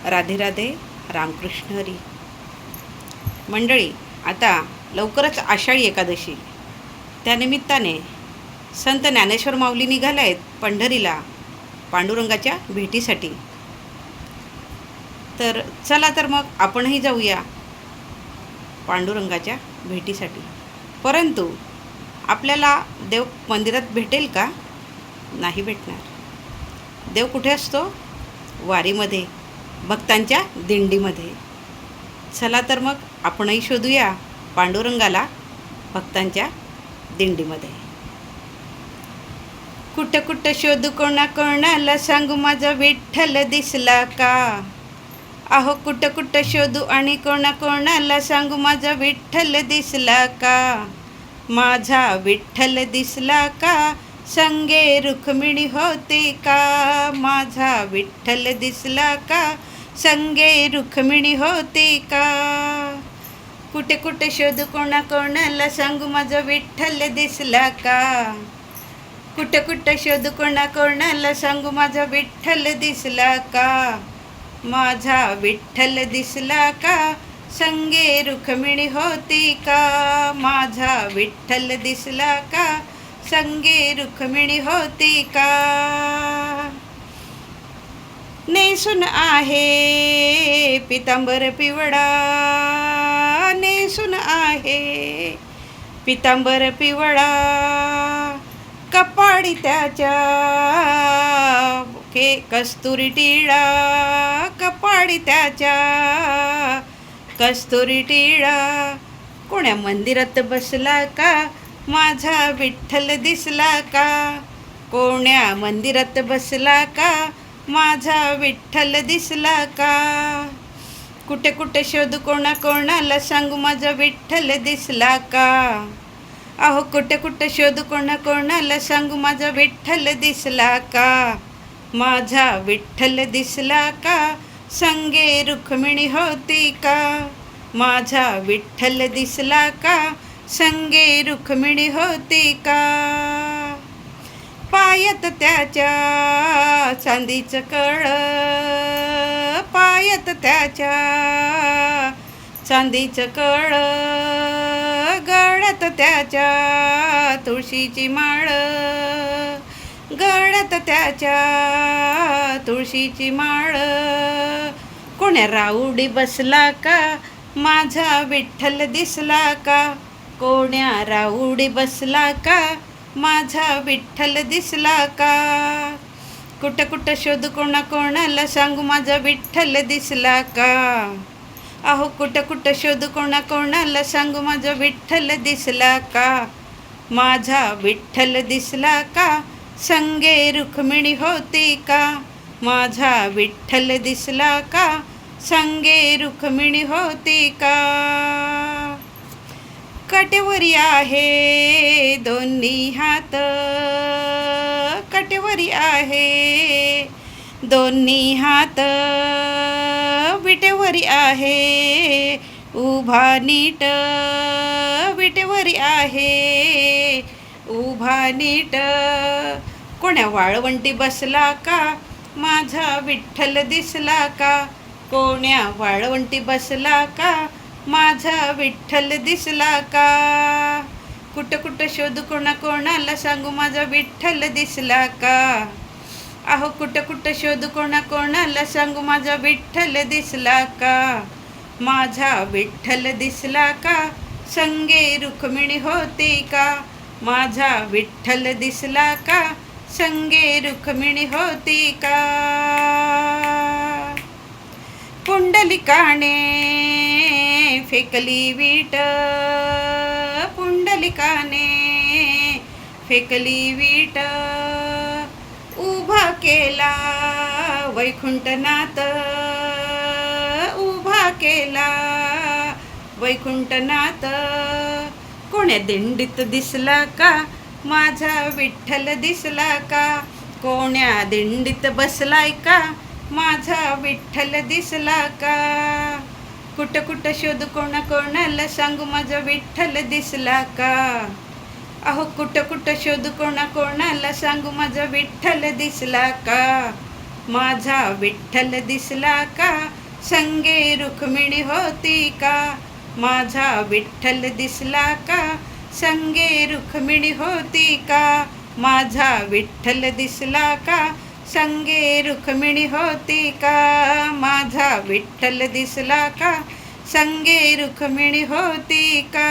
राधे राधे. रामकृष्ण हरी. मंडळी, आता लवकरच आषाढी एकादशी, त्यानिमित्ताने संत ज्ञानेश्वर माऊली निघाले आहेत पंढरीला पांडुरंगाच्या भेटीसाठी. तर चला तर मग आपणही जाऊया पांडुरंगाच्या भेटीसाठी. परंतु आपल्याला देव मंदिरात भेटेल का? नाही भेटणार. देव कुठे असतो? वारीमध्ये, भक्तांच्या दिंडीमध्ये. चला तर मग आपणही शोधूया पांडुरंगाला भक्तांच्या दिंडीमध्ये. कुठं कुठं शोधू, कोणाला सांगू, माझा विठ्ठल दिसला का? अहो कुठं कुठं शोधू आणि कोणाला सांगू, माझा विठ्ठल दिसला का? माझा विठ्ठल दिसला का? संगे रुक्मिणी होती का? माझा विठ्ठल दिसला का? संगे रुक्मिणी होती का? कुठे कुठे शोधू, कोणाला सांगू, माझा विठ्ठल दिसला का? कुठं कुठं शोधू, कोणाला सांगू, माझा विठ्ठल दिसला का? माझा विठ्ठल दिसला का? संगे रुक्मिणी होती का? माझा विठ्ठल दिसला का? संगे रुक्मिणी होती का? नेसून आहे पितांबर पिवळा, नेसून आहे पितांबर पिवळा, कपाळी त्याच्या कस्तुरी टिळा, कपाळी त्याच्या कस्तुरी टिळा. कोण्या मंदिरात बसला का? माझा विठ्ठल दिसला का? कोण्या मंदिरात बसला का? माझा विठ्ठल दिसला का? कुठे कुठे शोधू, कोणाला सांगू, माझा विठ्ठल दिसला का? अहो कुठे कुठे शोधू, कोणाला सांगू, माझा विठ्ठल दिसला का? माझा विठ्ठल दिसला का? संगे रुक्मिणी होती का? माझा विठ्ठल दिसला का? संगे रुक्मिणी होती का? पायात त्याच्या चांदीचं कळ, पायात त्याच्या चांदीचं कळ, गळ्यात त्याच्या तुळशीची माळ, गळ्यात त्याच्या तुळशीची माळ. कोण्या राऊडी बसला का? माझा विठ्ठल दिसला का? कोण्या राऊडी बसला का? माझा विठ्ठल दिसला का? कुठं कुठं शोधू, कोणाला सांगू, माझा विठ्ठल दिसला का? अहो कुठं कुठं शोधू, कोणाला सांगू, माझा विठ्ठल दिसला का? माझा विठ्ठल दिसला का? संगे रुक्मिणी होती का? माझा विठ्ठल दिसला का? संगे रुक्मिणी होती का? कटेवरी आहे दोन्ही हात, कटेवरी आहे दोन्ही हात, विटेवरी आहे उभा नीट, विटेवरी आहे उभा नीट. कोण्या वाळवंटी बसला का? माझा विठ्ठल दिसला का? कोण्या वाळवंटी बसला का? माझा विठ्ठल दिसला का? कुठं कुठं शोधू, कोणाला सांगू, माझा विठ्ठल दिसला का? अहो कुठं कुठं शोधू, कोणाला सांगू, माझा विठ्ठल दिसला का? माझा विठ्ठल दिसला का? संगे रुक्मिणी होती का? माझा विठ्ठल दिसला का? संगे रुक्मिणी होती का? पुंडलिकाने फेकली वीट, पुंडलिकाने फेकली वीट, उभा केला वैकुंठनाथ, उभा केला वैकुंठनाथ. कोण्या दिंडीत दिसला का? माझा विठ्ठल दिसला का? कोण्या दिंडीत बसलाय का? माझा विठ्ठल दिसला का? कुठं कुठं शोधू, कोणाला सांगू, माझा विठ्ठल दिसला का? अहो कुठं कुठं शोधू, कोणाला सांगू, माझा विठ्ठल दिसला का? माझा विठ्ठल दिसला का, संगे रुक्मिणी होती का. माझा विठ्ठल दिसला का, संगे रुक्मिणी होती का. माझा विठ्ठल दिसला का, संगे रुक्मिणी होती का. माझा विठ्ठल दिसला का, संगे रुक्मिणी होती का.